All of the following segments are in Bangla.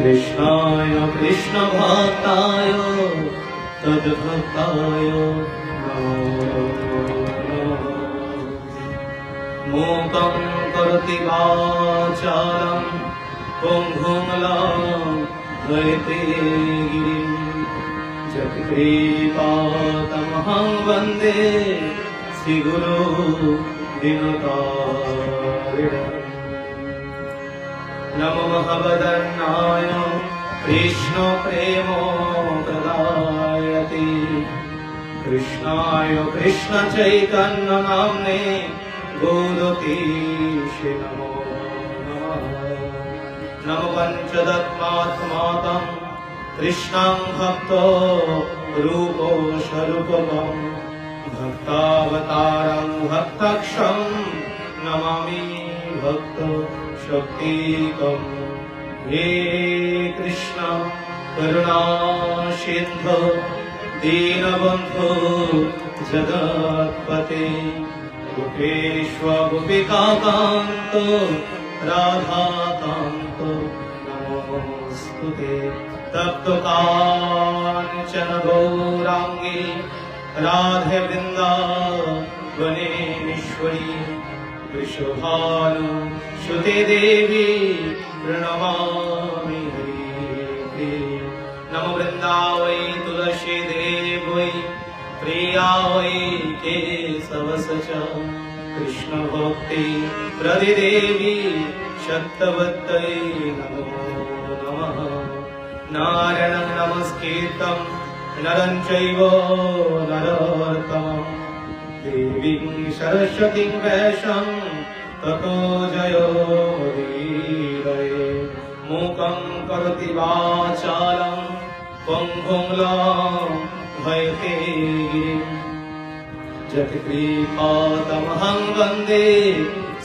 कृष्णाय कृष्ण भक्ताय तद्भक्ताय नमो नमः। मूकं करोति वाचालं पुंगुं लङ्घयते गिरिं जत्कृपातमहं वन्दे श्रीगुरो दीनतारिणम्। नमो भगवदन्नाय कृष्ण प्रेमो प्रदायते कृष्णाय कृष्ण चैतन्य नाम्ने गौरतीशे नमो नमः। नमो पञ्चतत्त्वात्मातं कृष्णं भक्तो रूपो स्वरूपं भक्तावतारं भक्तक्षं नमामि भक्त शक्तिकम्। हे कृष्ण करुणा सिन्धु दीनबन्धु जगत्पते गोपेश्वर गोपिकान्त राधाकान्त नमोस्तुते। तप्तकाञ्चन गौराङ्गी राधे वृन्दावनेश्वरी वृषभानु सुते देवी प्रणमामि हरिप्रिये। नमो वृन्दावै तुलसी देवै प्रियावै केशवस्य च कृष्ण भक्ति प्रदे देवी शक्तवत्यै नमो नमः। नारायणं नमस्कृतं नरं चैव नरोत्तमं देवीं सरस्वतीं व्यासं ततो जयोदीरये। मूकं करोति वाचालं पङ्गुं लङ्घयते गिरिं जत्कृपातमहं वन्दे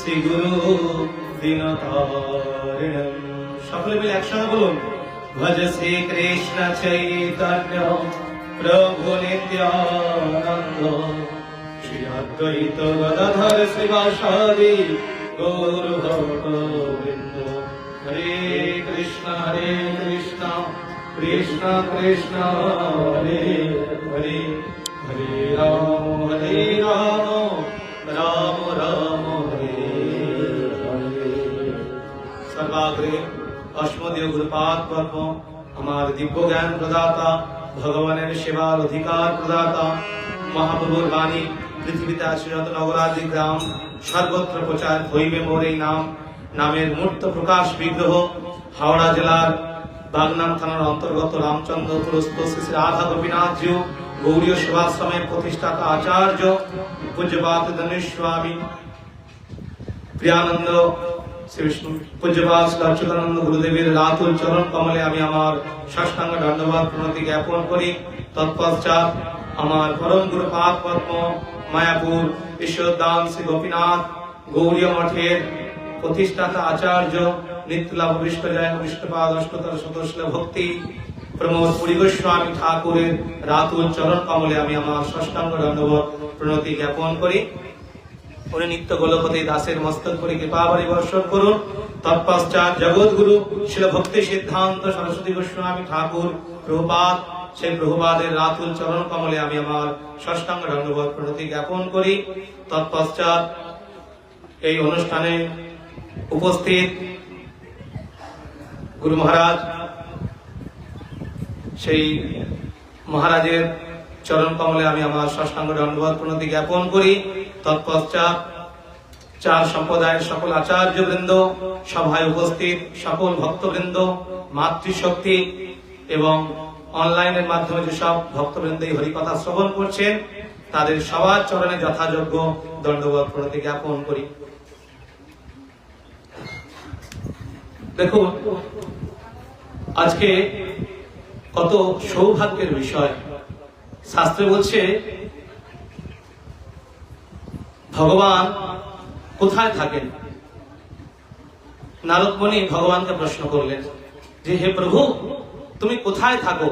श्रीगुरो दीनतारिणम्। সকলে মিলে একসাথে বলুন, ভজ শ্রী কৃষ্ণ চৈতন্য প্রভু নিত্যানন্দ শ্রী অদ্বৈত গদাধর শ্রীবাসাদি গৌর ভক্তবৃন্দ। হরে কৃষ্ণ কৃষ্ণ কৃষ্ণ হরে হরে হরে রাম রাম রাম হরে হরে। সর্বাগ্রে অস্মদীয় গুরুপাদ পদ্ম আমার দিব্য জ্ঞান প্রদাতা ভগবানের সেবার অধিকার প্রদাতা মহাপ্রভুর বাণী পৃথিবীতে আছে যত নগরাদি গ্রাম সর্বত্র প্রচার হইবে মোর এই নাম। নামের মূর্ত প্রকাশ বিগ্রহ হাওড়া জেলার বাগনান থানার অন্তর্গত রামচন্দ্র তুরস্ত শ্রী শ্রী রাধা গোপীনাথজি গৌড়ীয় সেবাশ্রমের প্রতিষ্ঠাতা আচার্য পূজ্যপাদ ধনেশ্বরী প্রিয়ানন্দ পূজ্যপাদ অচ্যুতানন্দ গুরুদেবের রাতুল চরণ কমলে আমি আমার সাষ্টাঙ্গ দণ্ডবাদ প্রণতি জ্ঞাপন করি। তৎপশ্চাৎ আমার পরম গুরু পাদ পদ্ম মায়াপুর ঈশ্বরদান শ্রী গোপীনাথ গৌড়ীয় মঠের প্রতিষ্ঠাতা আচার্য নিত্যলাভ বিষ্ণুজয় বিষ্ণুপাদ অষ্টতর সদস্য ভক্তি প্রমোদ পুরী গোস্বামী ঠাকুরের রাতুল চরণ কমলে আমি আমার সাষ্টাঙ্গ দণ্ডবাদ প্রণতি জ্ঞাপন করি। উনি নিত্য গোলকতে দাসের মস্তক করে কৃপা পরিবর্ষণ করুন। তৎপশ্চাৎ জগৎগুরু শিল ভক্তি সিদ্ধান্ত সরস্বতী গোস্বামী ঠাকুর প্রভুপাদ সেই প্রভুপাদের রাতুল চরণ কমলে আমি আমার সাষ্টাঙ্গ দণ্ডবাদ প্রণতি জ্ঞাপন করি। তৎপশ্চাৎ এই অনুষ্ঠানে উপস্থিত গুরু মহারাজ সেই মহারাজের চরণ কমলে আমি আমার সাষ্টাঙ্গ দণ্ডবাদ প্রণতি জ্ঞাপন করি। তৎপশ্চাৎ চার সম্প্রদায়ের সকল আচার্য বৃন্দ সভায় উপস্থিত সকল ভক্তবৃন্দ মাতৃশক্তি এবং অনলাইনের মাধ্যমে যেসব ভক্তবৃন্দ এই হরিকথা শ্রবণ করছেন তাদের সবার চরণে যথাযোগ্য দণ্ডবাদ প্রণতি জ্ঞাপন করি। দেখুন আজকে কত সৌভাগ্যের বিষয়। শাস্ত্রে বলছে ভগবান কোথায় থাকেন। নারদ মুনি ভগবানকে প্রশ্ন করলেন যে হে প্রভু তুমি কোথায় থাকো,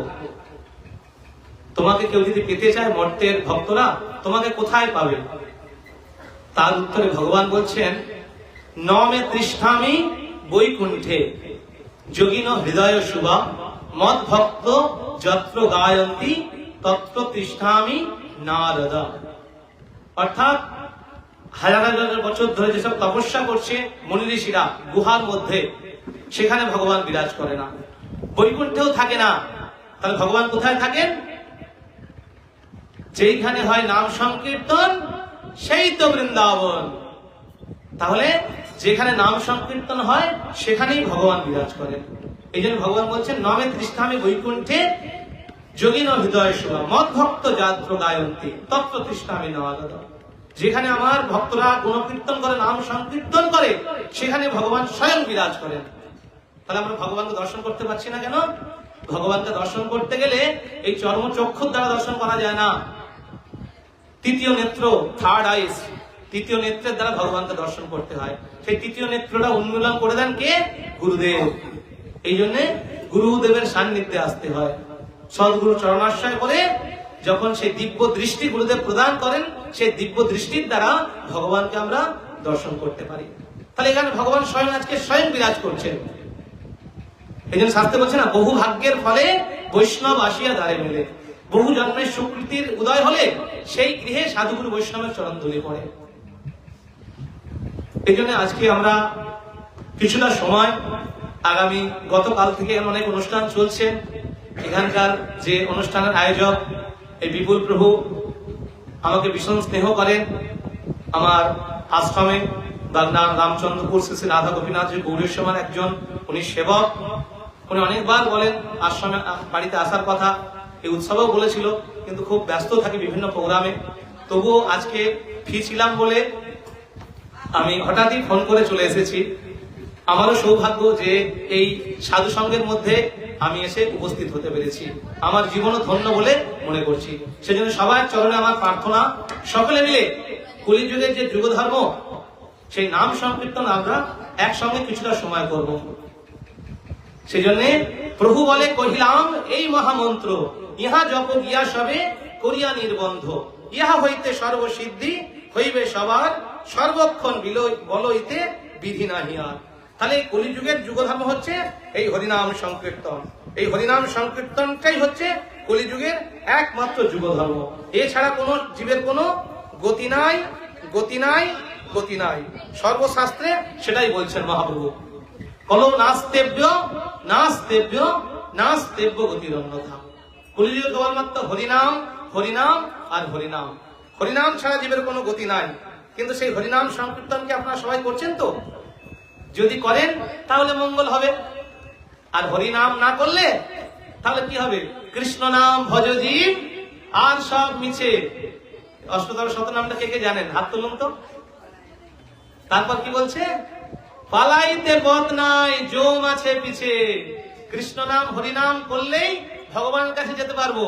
তোমাকে কেউ যদি পেতে চায় মর্তের ভক্তরা তোমাকে কোথায় পাবে। তার উত্তরে ভগবান বলছেন ন মে তৃষ্ণামি বৈকুণ্ঠে যোগিন হৃদয় শুভা মদ ভক্ত যত্র গায়ন্তি তত্র তিষ্ঠামি নারদ। অর্থাৎ হাজার হাজার বছর ধরে যেসব তপস্যা করছে মুনি ঋষিরা গুহার মধ্যে, সেখানে ভগবান বিরাজ করে না, বৈকুণ্ঠেও থাকে না। তাহলে ভগবান কোথায় থাকেন? যেইখানে হয় নাম সংকীর্তন সেই তো বৃন্দাবন। তাহলে যেখানে নাম সংকীর্তন হয় সেখানেই ভগবান বিরাজ করেন। এই জন্য ভগবান বলছেন নমে তৃষ্ঠামি বৈকুণ্ঠে যোগিন হৃদয় শুভা মদ ভক্ত যাত্র গায়ন্তি তত্র তৃষ্ঠামি নারদ। যেখানে আমার ভক্তরা গুণকীর্তন করে, নাম সংকীর্তন করে, সেখানে ভগবান স্বয়ং বিরাজ করেন। তাহলে আমরা ভগবানকে দর্শন করতে পারছি না কেন? ভগবানকে দর্শন করতে গেলে এই চর্মচক্ষুর দ্বারা দর্শন করা যায় না। তৃতীয় নেত্র, থার্ড আইস, তৃতীয় নেত্রের দ্বারা ভগবানকে দর্শন করতে হয়। সেই তৃতীয় নেত্রটা উন্মূলন করে দেন কে? গুরুদেব। এই জন্য গুরুদেবের সান্নিধ্যে আসতে হয়। সদ্গুরু চরণাশ্রয় করে যখন সেই দিব্য দৃষ্টি গুরুদেব প্রদান করেন, সেই দিব্য দৃষ্টির দ্বারা ভগবানকে আমরা দর্শন করতে পারি। তাহলে এখানে ভগবান স্বয়ং আজকে স্বয়ং বিরাজ করছেন। এই জন্য শাস্ত্রে বলছে না, বহু ভাগ্যের ফলে বৈষ্ণব আসিয়া দ্বারে মেলে। বহু জন্মের সুকৃতির উদয় হলে সেই গৃহে সাধুগুরু বৈষ্ণবের চরণ ধরে পড়ে। এই জন্য আজকে আমরা কিছুটা সময়, আগামী গতকাল থেকে অনেক অনুষ্ঠান চলছে, এখানকার যে অনুষ্ঠানের আয়োজক এই বিপুল প্রভু আমাকে ভীষণ স্নেহ করেন। আমার আশ্রমে বাগনান রামচন্দ্রপুর শ্রী শ্রী রাধা গোপীনাথ গৌরীশ্বর একজন উনি সেবক। উনি অনেকবার বলেন আশ্রমে বাড়িতে আসার কথা, এই উৎসবেও বলেছিল, কিন্তু খুব ব্যস্ত থাকি বিভিন্ন প্রোগ্রামে। তবুও আজকে ফ্রি ছিলাম বলে আমি হঠাৎই ফোন করে চলে এসেছি। আমারও সৌভাগ্য যে এই সাধু সঙ্গের মধ্যে আমি এসে উপস্থিত হতে পেরেছি। আমার জীবনও ধন্য বলে মনে করছি। সেজন্য সবার চরণে আমার প্রার্থনা, সকলে মিলে কলিযুগের যে যুগ ধর্ম, সেই নাম সংকীর্তন আমরা একসঙ্গে কিছুটা সময় করব। সেই জন্য প্রভু বলে কহিলাম এই মহামন্ত্র, ইহা জপ গিয়া সবে করিয়া নির্বন্ধ, ইহা হইতে সর্বসিদ্ধি হইবে সবার, সর্বক্ষণ বলইতে বিধি নাহি আর। তাহলে এই কলিযুগের যুগধর্ম হচ্ছে এই হরিনাম সংকীর্তন। এই হরিনাম সংকীর্তনটাই হচ্ছে কলিযুগের একমাত্র যুগধর্ম। এছাড়া কোনো জীবের কোনো গতি নাই, গতি নাই, গতি নাই। সর্বশাস্ত্রে সেটাই বলছেন মহাপ্রভু। কলো নাস্তেব্য নাস্তেব্য নাস্তেব্য গতির অন্যথা। কলিযুগে কেবলমাত্র হরিনাম, হরিনাম আর হরিনাম। হরিনাম ছাড়া জীবের কোনো গতি নাই। কিন্তু সেই হরিনাম সংকীর্তন কি আপনারা সবাই করছেন তো? যদি করেন তাহলে মঙ্গল হবে, আর হরিনাম না করলে তাহলে কি হবে? কৃষ্ণ নাম ভজ জীব আর সব মিছে। অষ্টদশ শতনামটা কে কে জানেন? হাত তুলুন তো। তারপর কি বলছে? পালাইতে পথ নাই, জম আছে পিছে। কৃষ্ণ নাম হরিনাম করলেই ভগবানের কাছে যেতে পারবো,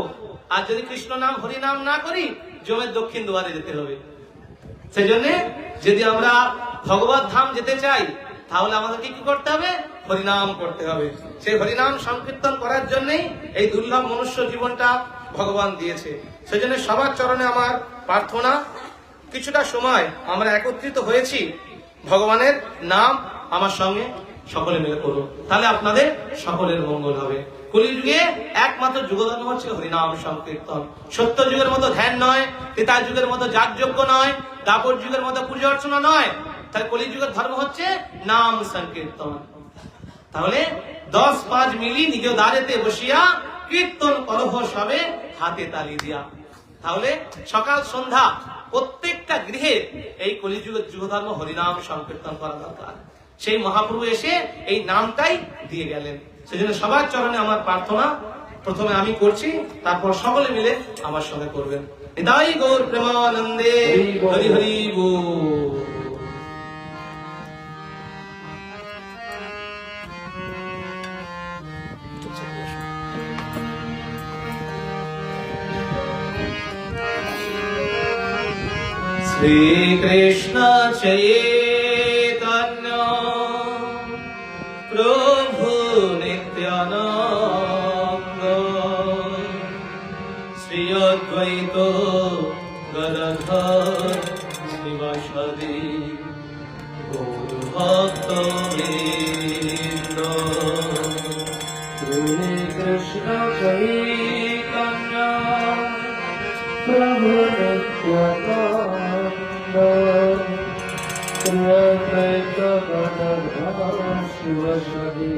আর যদি কৃষ্ণ নাম হরিনাম না করি জমের দক্ষিণ দুয়ারে যেতে হবে। সেই জন্য যদি আমরা ভগবত ধাম যেতে চাই তাহলে আমাদেরকে কি করতে হবে? হরিনাম করতে হবে। সেই হরিনাম সংকীর্তন করার জন্যই এই দুর্লভ মনুষ্য জীবনটা ভগবান দিয়েছে। সেই জন্য সবার চরণে আমার প্রার্থনা, কিছুটা সময় আমরা একত্রিত হয়েছি, ভগবানের নাম আমার সঙ্গে সকলে মিলে করুন, তাহলে আপনাদের সকলের মঙ্গল হবে। কলিযুগে একমাত্র যুগধর্ম হচ্ছে হরিনাম সংকীর্তন। সত্য যুগের মতো ধ্যান নয়, ত্রেতা যুগের মতো যাগযজ্ঞ নয়, দাপর যুগের মতো পূজা অর্চনা নয়। তাহলে কলিযুগের ধর্ম হচ্ছে নাম সংকীর্তন। তাহলে 10-5 মিলি নিজ দ্বারেতে বসিয়া কীর্তন করহ সবে হাতে তালি দিয়া। তাহলে সকাল সন্ধ্যা প্রত্যেকটা গৃহে এই কলিযুগের যুগধর্ম হরিনাম সংকীর্তন করা দরকার। সেই মহাপ্রভু এসে এই নামটাই দিয়ে গেলেন। সেজন্য সবার চরণে আমার প্রার্থনা, প্রথমে আমি করছি, তারপর সকলে মিলে আমার সঙ্গে করবেন। নিতাই গৌর প্রেমানন্দে হরি হরি বল। শ্রীকৃষ্ণ চৈতন্য প্রভু নিত্যানন্দ শ্রী অদ্বৈত গদাধর শিবাসাদি গৌর ভক্তবৃন্দ। कृष्ण चैतन्य प्रभु नित्यानंद श्री अद्वैत गदाधर शिवसदि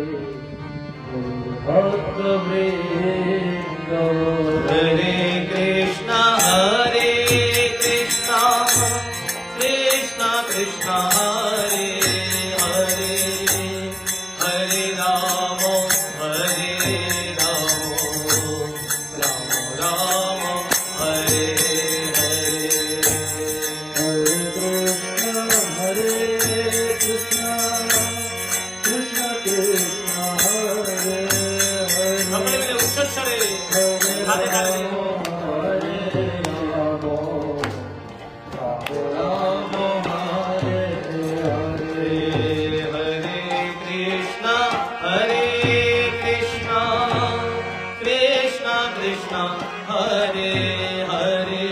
भक्तवृंद। हरे कृष्णा कृष्णा कृष्णा हरे हरे हरे राम राम राम हरे हरे। हरे कृष्ण कृष्ण कृष्ण हरे हरे সকলে মিলে উচ্চস্বরে হাতে তালি দিয়ে कृष्णा हरे हरे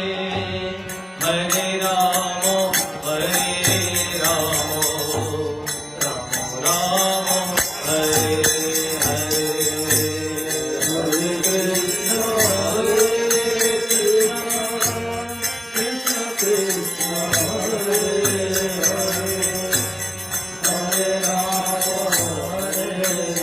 हरे राम राम राम हरे हरे। हरे कृष्ण कृष्ण कृष्ण हरे हरे हरे राम राम हरे हरे।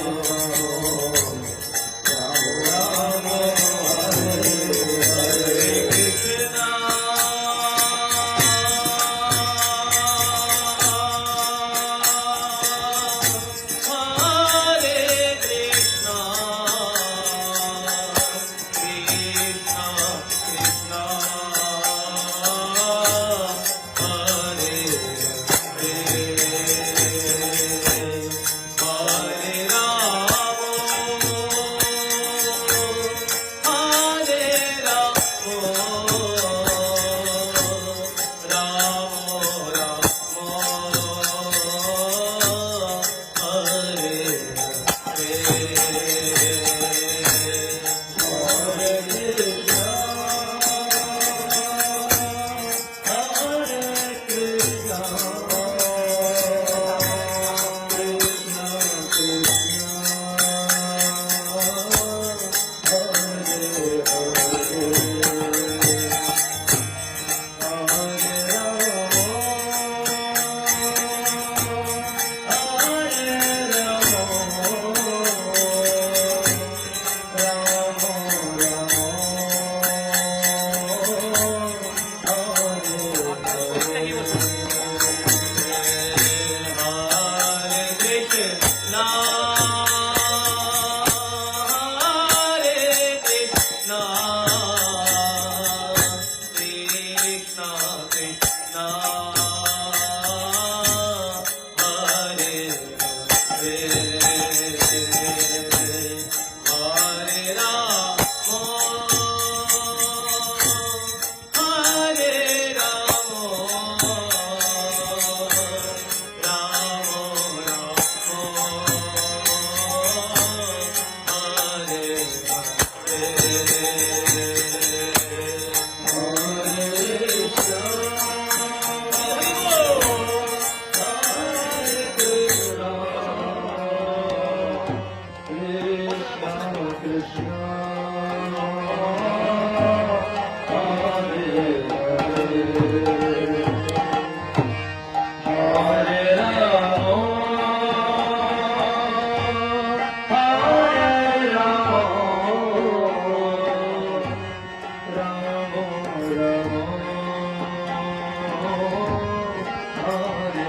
कृष्णा हरे कृष्णा कृष्णा कृष्णा हरे हरे हरे राम हरे राम राम राम हरे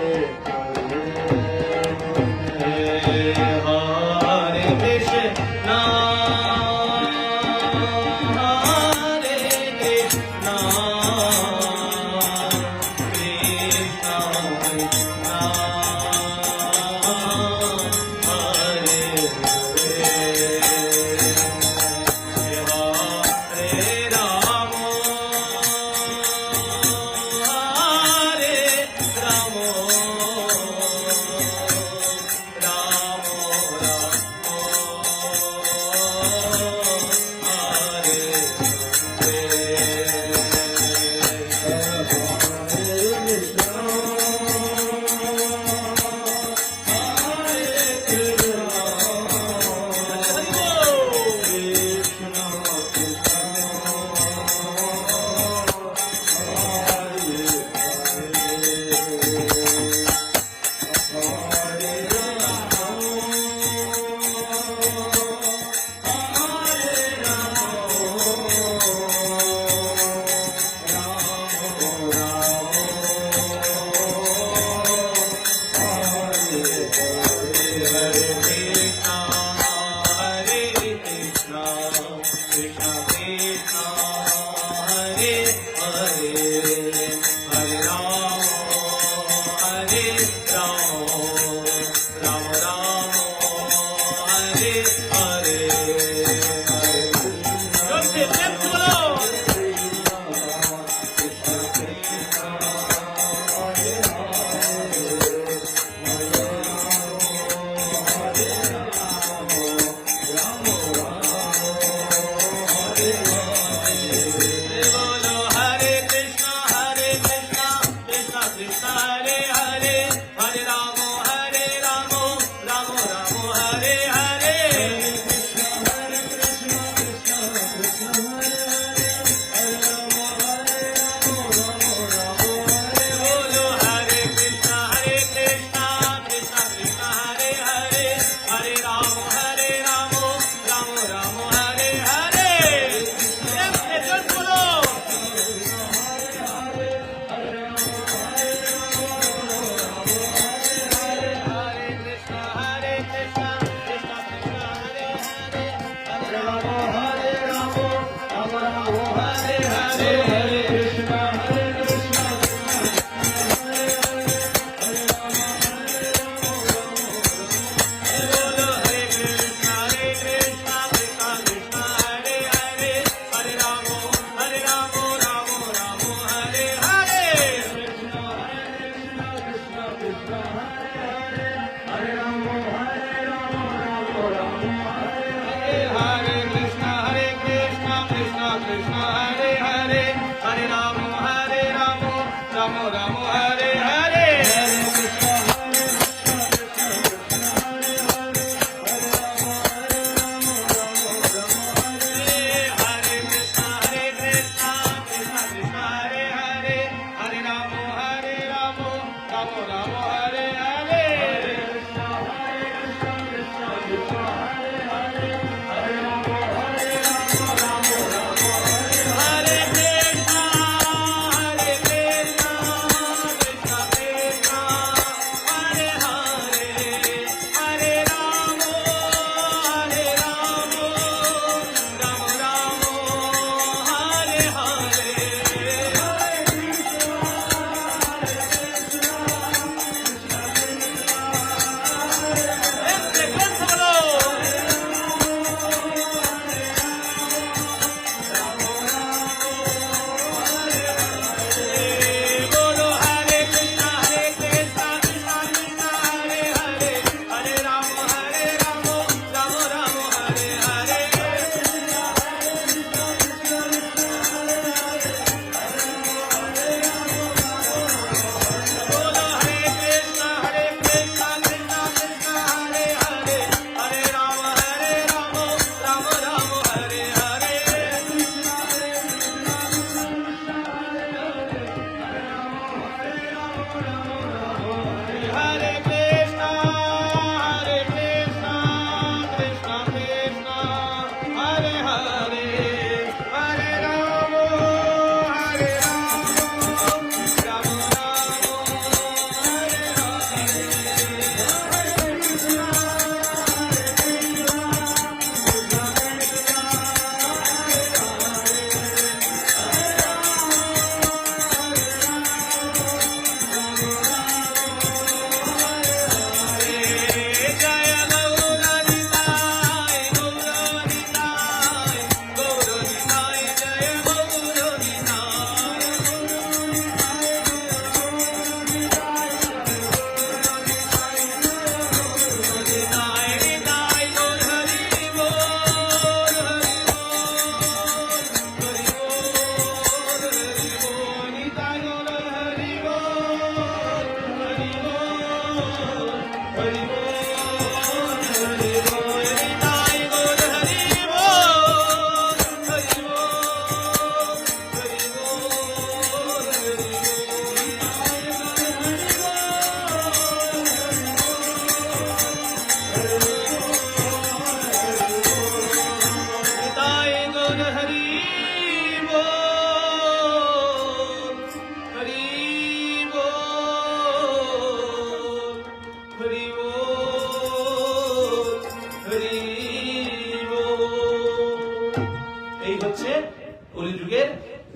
কলিযুগের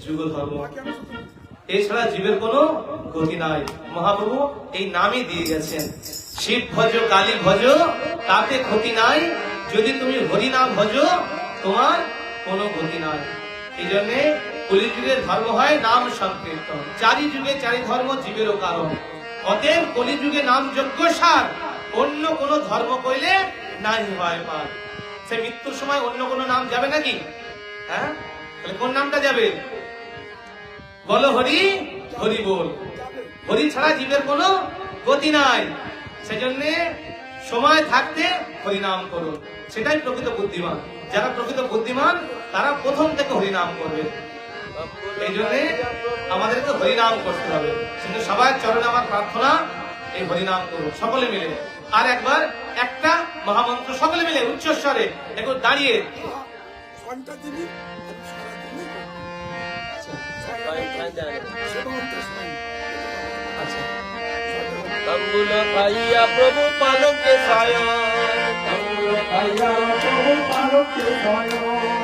যুগ ধর্ম। এছাড়া জীবের কোনো গতি নাই। মহাপ্রভু এই নামই দিয়ে গেছেন, শিব ভজ কালী ভজ তাতে ক্ষতি নাই, যদি তুমি হরি না ভজো তোমার কোনো গতি নাই। এই জন্যে কলিযুগের ধর্ম হয় নাম সংকীর্তন। চারি যুগে চারি ধর্ম জীবেরও কারণ। অতএব কলিযুগে নাম যজ্ঞ সার, অন্য কোন ধর্ম কইলে নাই হয় পার। সে মৃত্যুর সময় অন্য কোন নাম যাবে নাকি? হ্যাঁ, তাহলে কোন নামটা যাবে? বলো হরি, হরি বল। হরি ছাড়া জীবের কোনো গতি নাই। সেজন্য সময় থাকতে হরিনাম করুন, সেটাই প্রকৃত বুদ্ধিমান। যারা প্রকৃত বুদ্ধিমান তারা প্রথম থেকে হরিনাম করবে। এই জন্যে আমাদেরকে হরিনাম করতে হবে। কিন্তু সবার চরণে আমার প্রার্থনা, এই হরিনাম করুন সকলে মিলে। আর একবার একটা মহামন্ত্র সকলে মিলে উচ্চস্বরে একবার দাঁড়িয়ে। তাম্বুল খাইয়া প্রভু পালকে সায়ন, তাম্বুল খাইয়া প্রভু পালকে সায়ন।